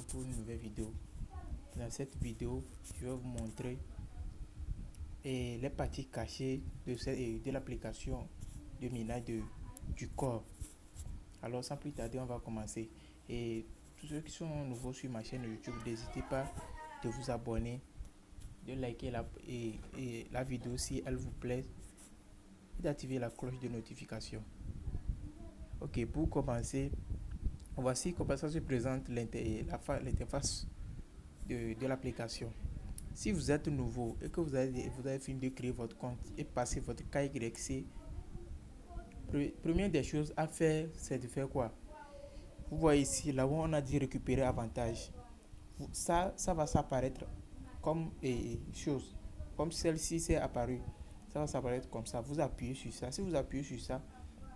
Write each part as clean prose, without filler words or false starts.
pour une nouvelle vidéo. Dans cette vidéo, je vais vous montrer les parties cachées de l'application de minage du corps. Alors sans plus tarder, on va commencer. Et tous ceux qui sont nouveaux sur ma chaîne YouTube, n'hésitez pas de vous abonner, de liker la vidéo si elle vous plaît et d'activer la cloche de notification. Ok, pour commencer, voici comment ça se présente l'interface de l'application. Si vous êtes nouveau et que vous avez fini de créer votre compte et passer votre KYC, première des choses à faire, c'est de faire quoi? Vous voyez ici, là où on a dit récupérer avantage. Ça va s'apparaître comme chose. Comme celle-ci s'est apparue. Ça va s'apparaître comme ça. Vous appuyez sur ça. Si vous appuyez sur ça,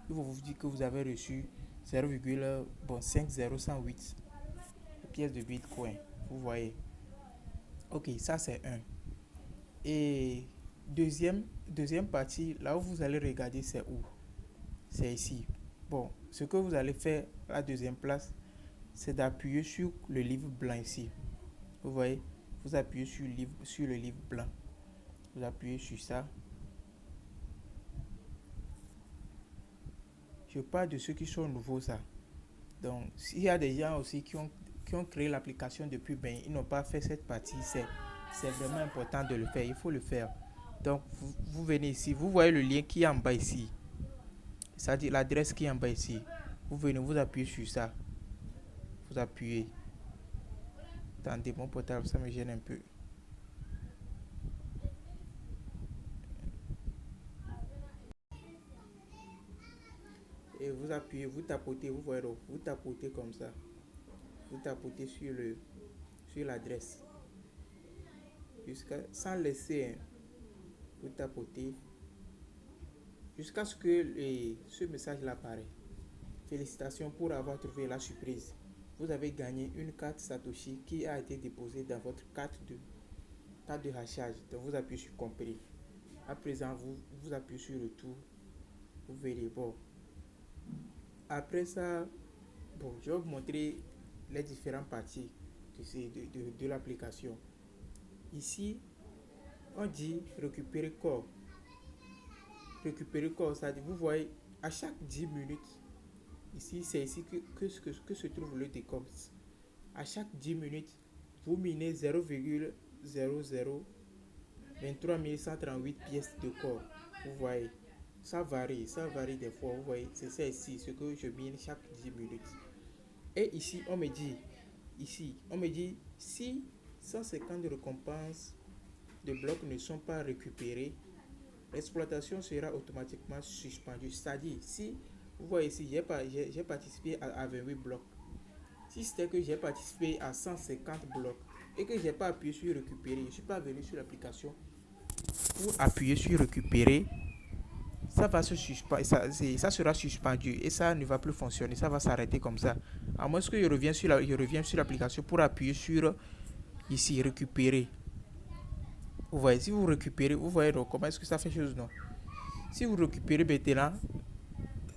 il va vous dire que vous avez reçu 0,5008 pièces de Bitcoin. Vous voyez. Ok, ça c'est un. Et deuxième partie, là où vous allez regarder, c'est où? C'est ici. Bon, ce que vous allez faire à la deuxième place, c'est d'appuyer sur le livre blanc ici. Vous voyez, vous appuyez sur le livre blanc. Vous appuyez sur ça. Je parle de ceux qui sont nouveaux, ça. Donc, s'il y a des gens aussi qui ont créé l'application depuis, ben, ils n'ont pas fait cette partie, c'est vraiment important de le faire. Il faut le faire. Donc, vous venez ici. Vous voyez le lien qui est en bas ici. C'est-à-dire l'adresse qui est en bas ici. Vous venez, vous appuyez sur ça. Vous appuyez. Attendez, mon portable, ça me gêne un peu. Et vous appuyez, vous tapotez, vous voyez, vous tapotez comme ça. Vous tapotez sur l'adresse. Sans laisser, hein, vous tapotez jusqu'à ce que ce message-là apparaît. Félicitations pour avoir trouvé la surprise. Vous avez gagné une carte Satoshi qui a été déposée dans votre carte de hachage. Donc vous appuyez sur compris. À présent, vous appuyez sur retour. Vous verrez. Bon. Après ça, bon, je vais vous montrer les différentes parties de l'application. Ici, on dit récupérer corps. Récupérer corps, ça dit, vous voyez, à chaque 10 minutes, ici, c'est ici que se trouve le décompte. À chaque 10 minutes, vous minez 0,0023 138 pièces de corps. Vous voyez, ça varie des fois. Vous voyez, c'est ça ici, ce que je mine chaque 10 minutes. Et ici, on me dit, si 150 récompenses de blocs ne sont pas récupérées, l'exploitation sera automatiquement suspendue. C'est-à-dire, si vous voyez ici, j'ai participé à 28 blocs. Si c'était que j'ai participé à 150 blocs et que j'ai pas appuyé sur récupérer, je ne suis pas venu sur l'application pour appuyer sur récupérer, ça va se suspendre, ça sera suspendu et ça ne va plus fonctionner, ça va s'arrêter comme ça. À moins que je revienne sur l'application pour appuyer sur ici récupérer. Vous voyez, si vous récupérez, vous voyez donc comment est-ce que ça fait chose, non? Si vous récupérez maintenant,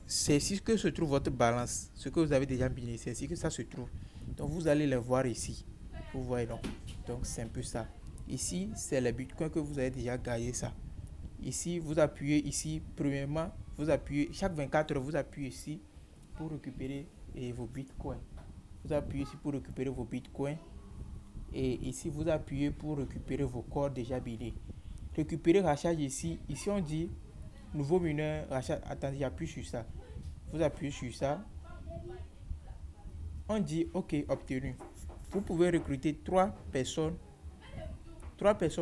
c'est ici que se trouve votre balance, ce que vous avez déjà miné, c'est ici que ça se trouve. Donc vous allez les voir ici. Vous voyez donc c'est un peu ça. Ici, c'est les bitcoins que vous avez déjà gagné ça. Ici, vous appuyez ici, premièrement, vous appuyez, chaque 24 heures, vous appuyez ici pour récupérer vos bitcoins. Vous appuyez ici pour récupérer vos bitcoins. Et ici, vous appuyez pour récupérer vos corps déjà minés. Récupérer rachage ici. Ici, on dit nouveau mineur rachage. Attendez, j'appuie sur ça. Vous appuyez sur ça. On dit OK, obtenu. Vous pouvez recruter 3 personnes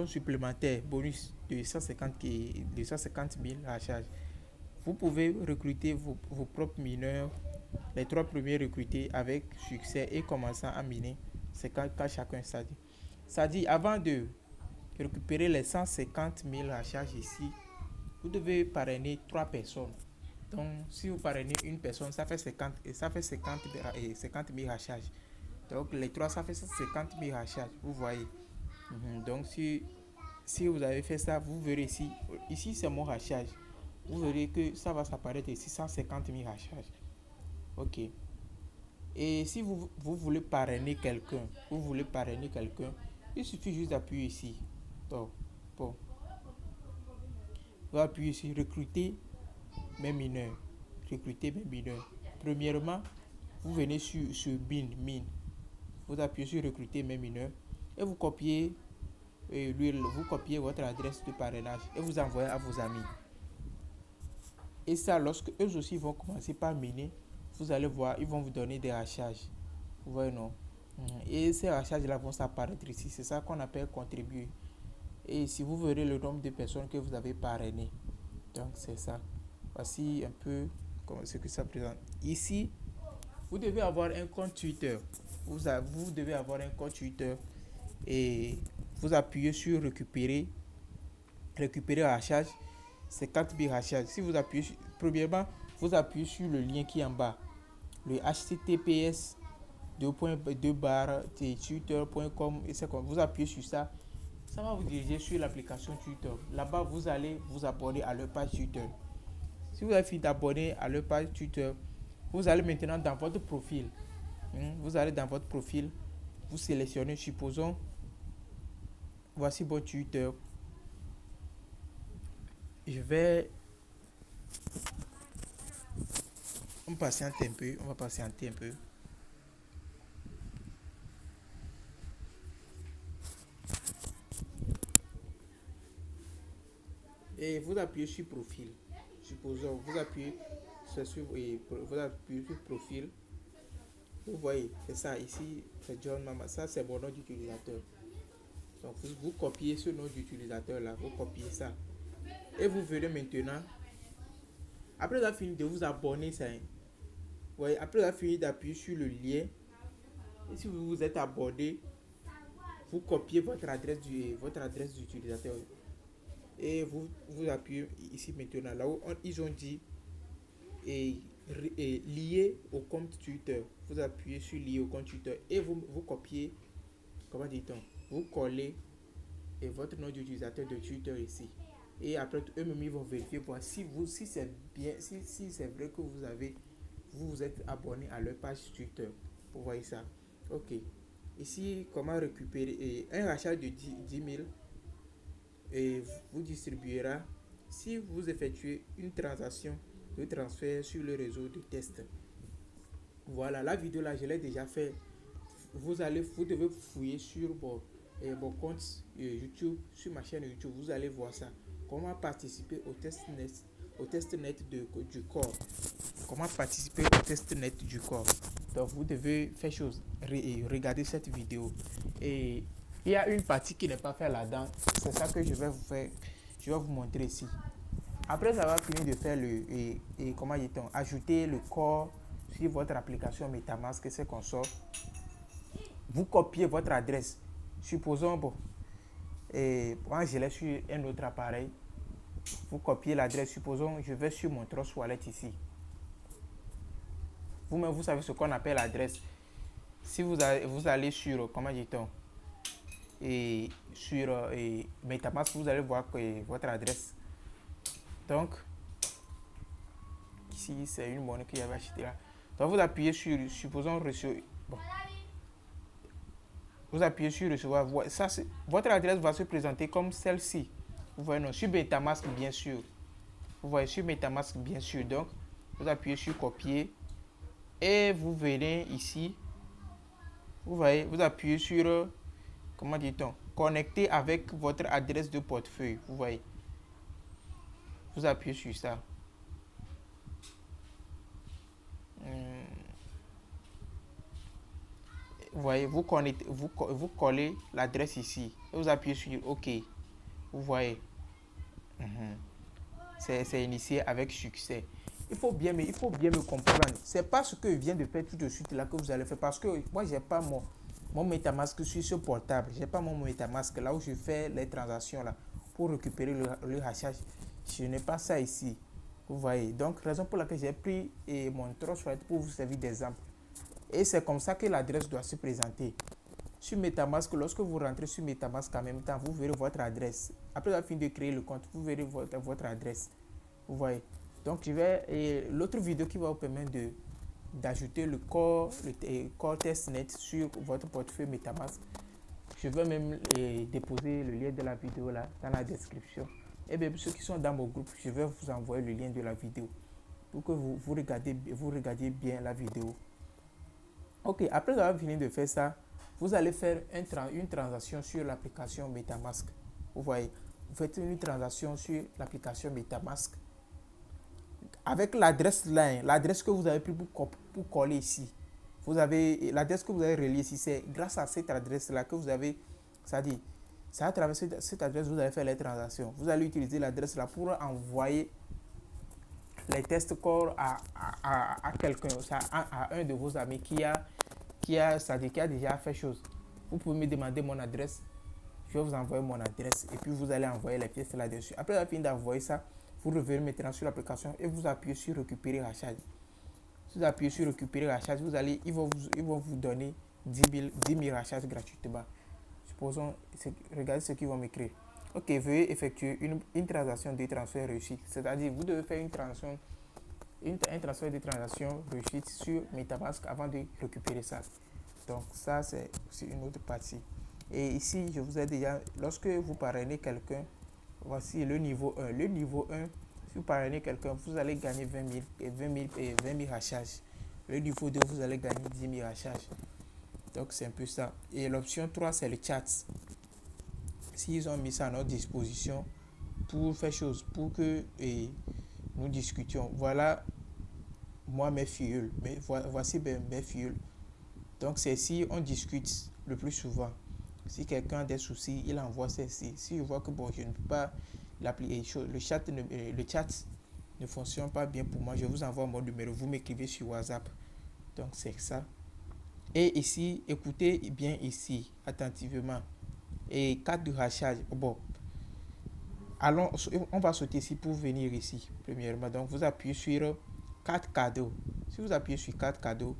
supplémentaires, bonus de 150 000 rachages. Vous pouvez recruter vos propres mineurs, les 3 premiers recrutés avec succès et commençant à miner. C'est quand chacun ça dit. Ça dit, avant de récupérer les 150 000 rachages ici, vous devez parrainer 3 personnes. Donc, si vous parrainez une personne, ça fait 50 000 rachages. Donc, les 3, ça fait 50 000 rachages. Vous voyez. Donc, si vous avez fait ça, vous verrez ici. Ici, c'est mon rachage. Vous verrez que ça va s'apparaître ici, 150 000 rachages. OK. Et si vous voulez parrainer quelqu'un, il suffit juste d'appuyer ici. Donc, bon, vous appuyez ici, recruter mes mineurs. Recruter mes mineurs. Premièrement, vous venez sur min. Vous appuyez sur recruter mes mineurs et vous copiez vous copiez votre adresse de parrainage et vous envoyez à vos amis. Et ça, lorsque eux aussi vont commencer par miner, vous allez voir, ils vont vous donner des hachages. Vous voyez, non? Et ces hachages-là vont s'apparaître ici. C'est ça qu'on appelle contribuer. Et si vous verrez le nombre de personnes que vous avez parrainées. Donc, c'est ça. Voici un peu comment ce que ça présente. Ici, vous devez avoir un compte Twitter. Vous devez avoir un compte Twitter et vous appuyez sur récupérer hachage. C'est 4 bits hachage. Si vous appuyez, premièrement, vous appuyez sur le lien qui est en bas, le https twitter.com et c'est comme vous appuyez sur ça, ça va vous diriger sur l'application Twitter. Là-bas, vous allez vous abonner à leur page Twitter. Si vous avez fini d'abonner à leur page Twitter, vous allez maintenant dans votre profil. Vous allez dans votre profil, vous sélectionnez, supposons, voici votre Twitter. On va patienter un peu. Et vous appuyez sur profil. Supposons, vous appuyez sur profil. Vous voyez, c'est ça ici, c'est John Mama. Ça, c'est mon nom d'utilisateur. Donc, vous copiez ce nom d'utilisateur là, vous copiez ça. Et vous venez maintenant, après avoir fini de vous abonner, voyez, après avoir fini d'appuyer sur le lien, et si vous vous êtes abonné, vous copiez votre adresse d'utilisateur. Et vous appuyez ici maintenant, là où ils ont dit et lié au compte Twitter. Vous appuyez sur lié au compte Twitter et vous copiez, comment dit-on, vous collez et votre nom d'utilisateur de Twitter ici. Et après, eux-mêmes, ils vont vérifier voir si c'est bien, si c'est vrai que vous êtes abonné à leur page Twitter. Vous voyez ça. Ok. Ici, comment récupérer un rachat de 10 000 et vous distribuera si vous effectuez une transaction de transfert sur le réseau de test. Voilà, la vidéo là, je l'ai déjà fait. Vous devez fouiller sur mon compte YouTube, sur ma chaîne YouTube, vous allez voir ça. Comment participer au test net du corps. Comment participer au test net du corps. Donc vous devez faire chose, regarder cette vidéo. Et il y a une partie qui n'est pas faite là-dedans. C'est ça que je vais vous faire. Je vais vous montrer ici. Après avoir fini de faire ajouter le corps sur votre application MetaMask et ses consorts, vous copiez votre adresse. Supposons, moi je l'ai sur un autre appareil. Vous copiez l'adresse. Supposons, je vais sur mon Trust Wallet ici. Vous-même, vous savez ce qu'on appelle l'adresse. Si vous allez sur, comment dit-on, et sur MetaMask, vous allez voir votre adresse. Donc, ici, c'est une monnaie que j'avais achetée là. Donc, vous appuyez sur, supposons, recevoir. Bon. Vous appuyez sur recevoir. Ça, votre adresse va se présenter comme celle-ci. Vous voyez, non, sur MetaMask, bien sûr. Vous voyez, sur MetaMask, bien sûr. Donc, vous appuyez sur copier. Et vous venez ici. Vous voyez, vous appuyez sur, comment dit-on, connecter avec votre adresse de portefeuille. Vous voyez. Vous appuyez sur ça. Vous voyez, vous collez l'adresse ici. Et vous appuyez sur OK. Vous voyez. C'est initié avec succès. Il faut bien me comprendre. C'est pas ce que je viens de faire tout de suite là que vous allez faire. Parce que moi, j'ai pas mon MetaMask sur ce portable. J'ai pas mon MetaMask là où je fais les transactions là pour récupérer le hachage. Je n'ai pas ça ici. Vous voyez. Donc, raison pour laquelle j'ai pris mon Trust Wallet pour vous servir d'exemple. Et c'est comme ça que l'adresse doit se présenter. Sur MetaMask, lorsque vous rentrez sur MetaMask en même temps, vous verrez votre adresse. Après avoir fini de créer le compte, vous verrez votre adresse. Vous voyez. Donc, l'autre vidéo qui va vous permettre d'ajouter le corps testnet sur votre portefeuille MetaMask. Je vais même déposer le lien de la vidéo là dans la description. Et bien ceux qui sont dans mon groupe, je vais vous envoyer le lien de la vidéo pour que vous regardiez bien la vidéo. Ok, après avoir fini de faire ça, vous allez faire une transaction sur l'application MetaMask. Vous voyez, vous faites une transaction sur l'application MetaMask avec l'adresse là, l'adresse que vous avez pris pour coller ici. Vous avez l'adresse que vous avez reliée ici, c'est grâce à cette adresse là que vous avez, c'est-à-dire, c'est à travers cette adresse que vous allez faire les transactions. Vous allez utiliser l'adresse là pour envoyer les tests corps à quelqu'un, à un de vos amis qui a déjà fait chose. Vous pouvez me demander mon adresse, je vais vous envoyer mon adresse et puis vous allez envoyer les pièces là-dessus. Après avoir fini d'envoyer ça, vous revenez maintenant sur l'application et vous appuyez sur récupérer la charge. Si vous appuyez sur récupérer la charge, ils vont vous donner 10 000 racharges gratuitement. Supposons, regardez ce qu'ils vont m'écrire. Ok, veuillez effectuer une transaction de transfert réussie. C'est-à-dire, vous devez faire un transfert de transaction réussie sur MetaMask avant de récupérer ça. Donc ça, c'est une autre partie. Et ici, je vous ai déjà, lorsque vous parrainez quelqu'un, voici le niveau 1. Le niveau 1, si vous parrainez quelqu'un, vous allez gagner 20 000 racharges. Le niveau 2, vous allez gagner 10 000 racharges. Donc c'est un peu ça. Et l'option 3, c'est le chat. S'ils ont mis ça à notre disposition pour faire chose, pour que nous discutions. Voilà, moi, mes filles. Voici mes filles. Donc c'est si on discute le plus souvent. Si quelqu'un a des soucis, il envoie celle-ci. Si je vois que bon, je ne peux pas l'appliquer, le chat ne fonctionne pas bien pour moi, je vous envoie mon numéro, vous m'écrivez sur WhatsApp. Donc c'est ça. Et ici, écoutez bien ici, attentivement. Et carte de rachat. Bon, allons, on va sauter ici pour venir ici, premièrement. Donc vous appuyez sur carte cadeau. Si vous appuyez sur carte cadeau,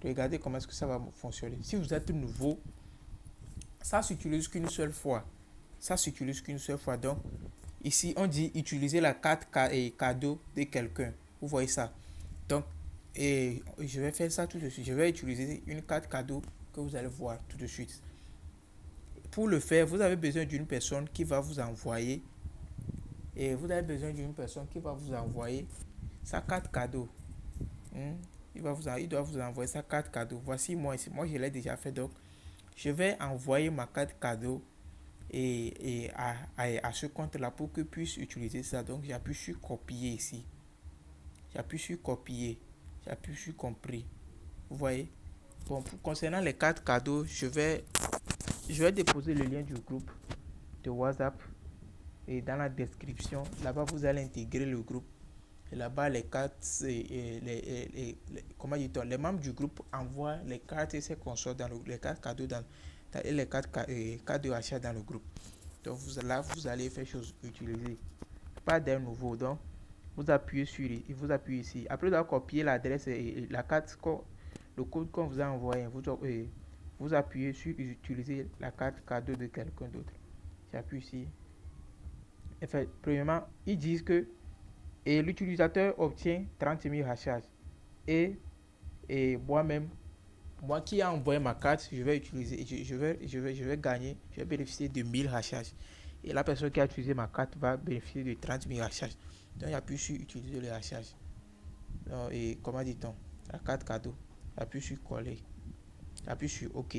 regardez comment est-ce que ça va fonctionner. Si vous êtes nouveau, ça s'utilise qu'une seule fois. Donc, ici, on dit utiliser la carte cadeau de quelqu'un. Vous voyez ça. Donc, je vais faire ça tout de suite. Je vais utiliser une carte cadeau que vous allez voir tout de suite. Pour le faire, vous avez besoin d'une personne qui va vous envoyer. Et vous avez besoin d'une personne qui va vous envoyer sa carte cadeau. Il doit vous envoyer sa carte cadeau. Voici moi ici. Moi, je l'ai déjà fait. Donc, je vais envoyer ma carte cadeau à ce compte-là pour que puisse utiliser ça. Donc, j'appuie sur copier ici. J'appuie sur copier. J'appuie sur compris. Vous voyez? Bon, concernant les cartes cadeaux, je vais déposer le lien du groupe de WhatsApp et dans la description. Là-bas, vous allez intégrer le groupe. Et là-bas, les cartes, comment dit-on, les membres du groupe envoient les cartes et ces consorts les cartes cadeaux et les cartes de rachat dans le groupe. Donc là, vous allez faire chose utiliser. Pas d'un nouveau. Donc, vous appuyez ici. Après avoir copié l'adresse et la carte, le code qu'on vous a envoyé, vous appuyez sur utiliser la carte cadeau de quelqu'un d'autre. J'appuie ici. En fait, premièrement, ils disent que l'utilisateur obtient 30 000 racharges. Et moi-même, moi qui ai envoyé ma carte, je vais utiliser, je vais gagner, je vais bénéficier de 1000 racharges. Et la personne qui a utilisé ma carte va bénéficier de 30 000 racharges. Donc, j'appuie sur utiliser le racharge. Et comment dit-on? La carte cadeau. J'appuie sur coller. J'appuie sur OK.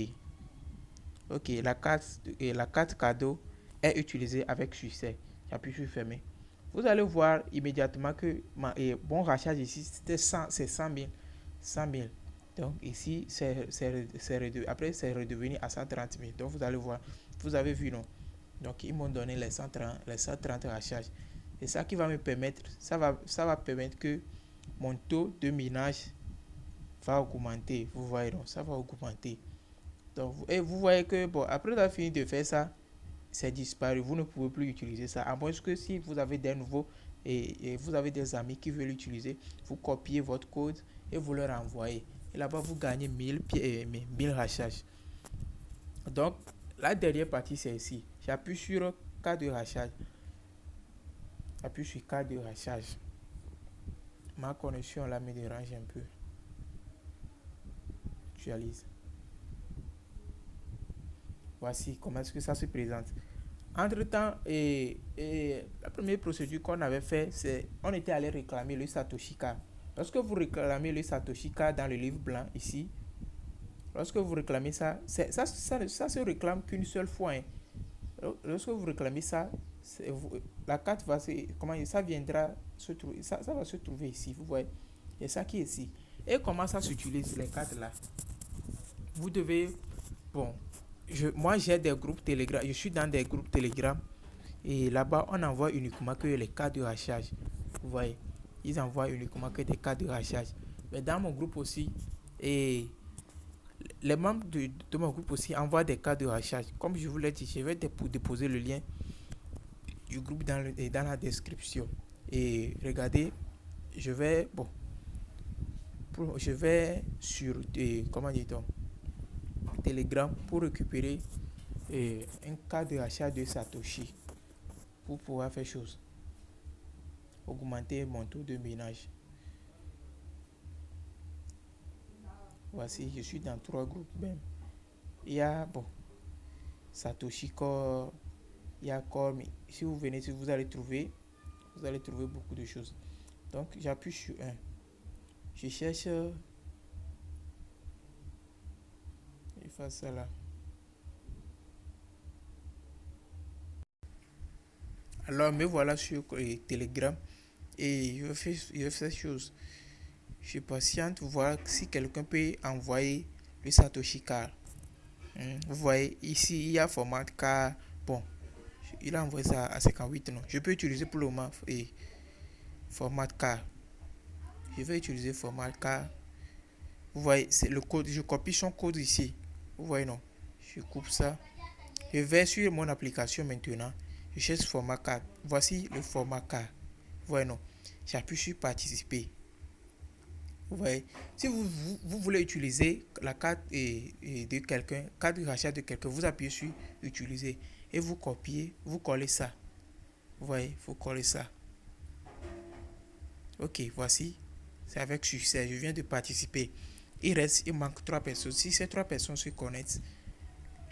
OK, la carte cadeau est utilisée avec succès. J'appuie sur fermer. Vous allez voir immédiatement que mon rachat ici, c'était 100 000. 100 000. Donc ici, après, c'est redevenu à 130 000. Donc vous allez voir, vous avez vu, non? Donc ils m'ont donné les 130 rachats. Et ça qui va me permettre, ça va permettre que mon taux de minage va augmenter. Vous voyez, donc ça va augmenter. Donc, et vous voyez que, bon, après avoir fini de faire ça, c'est disparu. Vous ne pouvez plus utiliser ça. À moins que si vous avez des nouveaux et vous avez des amis qui veulent l'utiliser, vous copiez votre code et vous leur envoyez. Et là-bas, vous gagnez 1000 racharges. Donc, la dernière partie, c'est ici. J'appuie sur carte de rachat. J'appuie sur carte de rachat. Ma connexion là me dérange un peu. actualise. Voici comment est-ce que ça se présente. Entre-temps, la première procédure qu'on avait fait, c'est on était allé réclamer le Satoshi Card. Lorsque vous réclamez le Satoshi Card dans le livre blanc ici, lorsque vous réclamez ça, ça se réclame qu'une seule fois. Hein. Lorsque vous réclamez ça, la carte va se, comment ça viendra se trouver, ça va se trouver ici, vous voyez. C'est ça qui est ici. Et comment ça s'utilise les cartes là? Vous devez, bon, moi j'ai des groupes Telegram, je suis dans des groupes Telegram et là-bas on envoie uniquement que les cartes de rachage. Vous voyez, ils envoient uniquement que des cartes de rachage. Mais dans mon groupe aussi, et les membres de mon groupe aussi envoient des cartes de rachage. Comme je vous l'ai dit, je vais déposer le lien du groupe dans la description. Et regardez, je vais, bon, je vais sur comment dit-on, Telegram pour récupérer un cas de rachat de Satoshi pour pouvoir faire chose, augmenter mon taux de ménage. Voici, je suis dans 3 groupes même. Il y a, bon, Satoshi Core, il y a Core, mais si vous venez, si vous allez trouver beaucoup de choses. Donc, j'appuie sur un. Je cherche, je fais ça là. Alors, me voilà sur Telegram et je fais cette chose. Je suis patiente pour voir si quelqu'un peut envoyer le Satoshi Card. Vous voyez, ici, il y a format K. Bon, il a envoyé ça à 58, non. Je peux utiliser pour le moment format K. Je vais utiliser format K. Vous voyez, c'est le code. Je copie son code ici. Vous voyez, non. Je coupe ça. Je vais sur mon application maintenant. Je cherche format K. Voici le format K. Vous voyez, non. J'appuie sur participer. Vous voyez, si vous voulez utiliser la carte de quelqu'un, carte de rachat de quelqu'un, vous appuyez sur utiliser et vous copiez, vous collez ça. Vous voyez, vous collez ça. Ok, voici, c'est avec succès. Je viens de participer. Il manque 3 personnes. Si ces 3 personnes se connectent,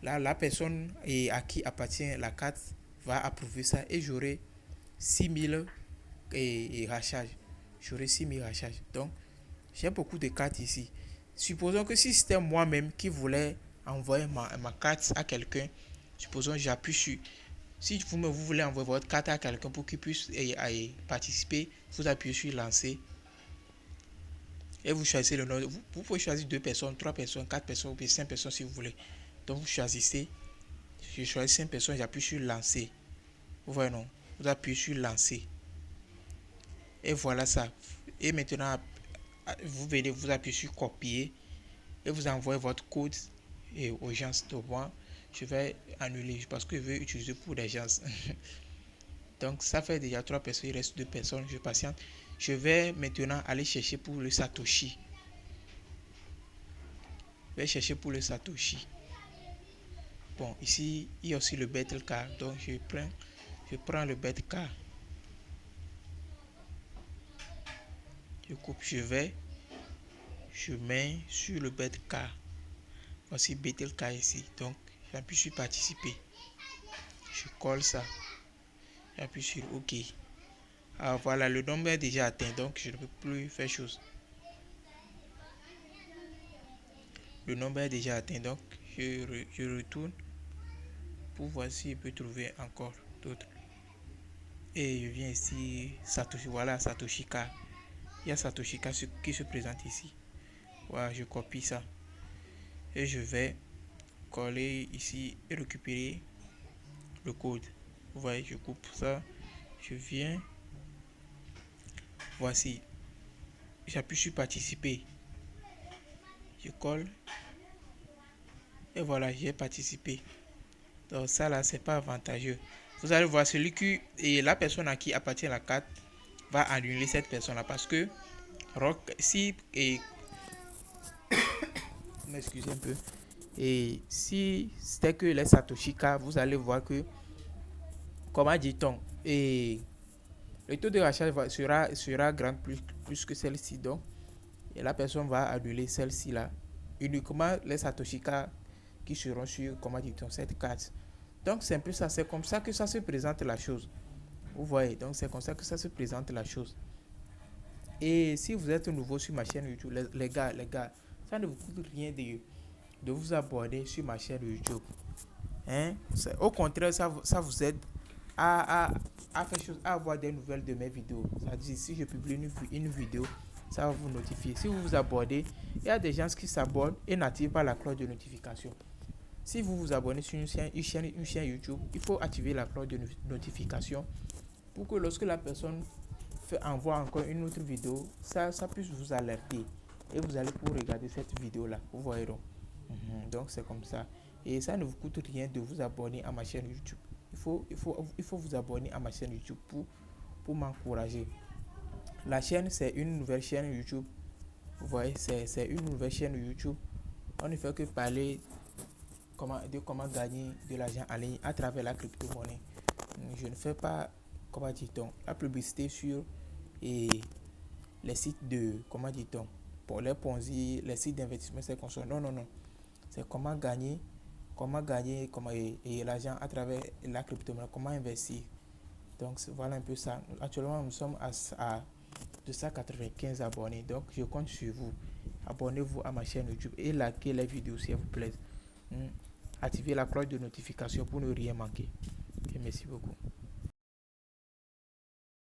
là, la personne à qui appartient la carte va approuver ça et j'aurai 6000 rachages. J'aurai 6000 rachages. Donc, j'ai beaucoup de cartes ici. Supposons que si c'était moi-même qui voulais envoyer ma carte à quelqu'un, supposons que j'appuie sur. Si vous voulez envoyer votre carte à quelqu'un pour qu'il puisse participer, vous appuyez sur lancer et vous choisissez le nom. Vous pouvez choisir 2 personnes, 3 personnes, 4 personnes ou 5 personnes si vous voulez. Donc vous choisissez. Je choisis 5 personnes, j'appuie sur lancer. Vous voyez non? Vous appuyez sur lancer. Et voilà ça. Et maintenant, vous venez, vous appuyez sur copier et vous envoyez votre code aux gens de moi. Je vais annuler parce que je veux utiliser pour des gens. Donc ça fait déjà 3 personnes, il reste 2 personnes, je patiente. Je vais maintenant aller chercher pour le Satoshi. Je vais chercher pour le Satoshi. Bon, ici, il y a aussi le Battle Card. Donc je prends le Battle Card. Je coupe, je mets sur le Battle Card. Voici Battle Card ici. Donc j'appuie sur participer. Je colle ça. J'appuie sur OK. Alors voilà, le nombre est déjà atteint, donc je ne peux plus faire chose. Le nombre est déjà atteint, donc je retourne pour voir si je peux trouver encore d'autres. Et je viens ici, Satoshi, voilà Satoshi K. Il y a Satoshi K qui se présente ici. Voilà, je copie ça. Et je vais coller ici et récupérer le code. Vous voyez, je coupe ça. Je viens. Voici. J'appuie sur participer. Je colle. Et voilà, j'ai participé. Donc ça là, c'est pas avantageux. Vous allez voir celui qui et la personne à qui appartient la carte va annuler cette personne là parce que si m'excusez un peu. Et si c'était que les Satoshi K, vous allez voir que comment dit-on et le taux de rachat sera grand plus que celle-ci donc et la personne va annuler celle-ci là uniquement les Satoshika qui seront sur, comment dit-on, cette carte. Donc c'est un peu ça, c'est comme ça que ça se présente la chose. Vous voyez, donc c'est comme ça que ça se présente la chose. Et si vous êtes nouveau sur ma chaîne YouTube, les gars, ça ne vous coûte rien de vous abonner sur ma chaîne YouTube. Hein? Au contraire, ça vous aide à faire chose, à avoir des nouvelles de mes vidéos. C'est-à-dire, si je publie une vidéo, ça va vous notifier. Si vous vous abonnez, il y a des gens qui s'abonnent et n'activent pas la cloche de notification. Si vous vous abonnez sur une chaîne YouTube, il faut activer la cloche de notification pour que lorsque la personne envoie encore une autre vidéo, ça puisse vous alerter. Et vous allez pouvoir regarder cette vidéo-là. Vous voyez donc. Donc c'est comme ça. Et ça ne vous coûte rien de vous abonner à ma chaîne YouTube. Il faut vous abonner à ma chaîne YouTube pour m'encourager. La chaîne, c'est une nouvelle chaîne YouTube. Vous voyez, c'est une nouvelle chaîne YouTube. On ne fait que parler de comment gagner de l'argent en ligne à travers la crypto-monnaie. Je ne fais pas, comment dit-on, la publicité sur les sites de, comment dit-on, pour les Ponzi, les sites d'investissement, c'est comme ça. Non, non, non. C'est comment gagner et l'argent à travers la crypto-monnaie, comment investir. Donc voilà un peu ça. Actuellement, nous sommes à 295 abonnés. Donc je compte sur vous. Abonnez-vous à ma chaîne YouTube et likez les vidéos s'il vous plaît. Activez la cloche de notification pour ne rien manquer. Et merci beaucoup.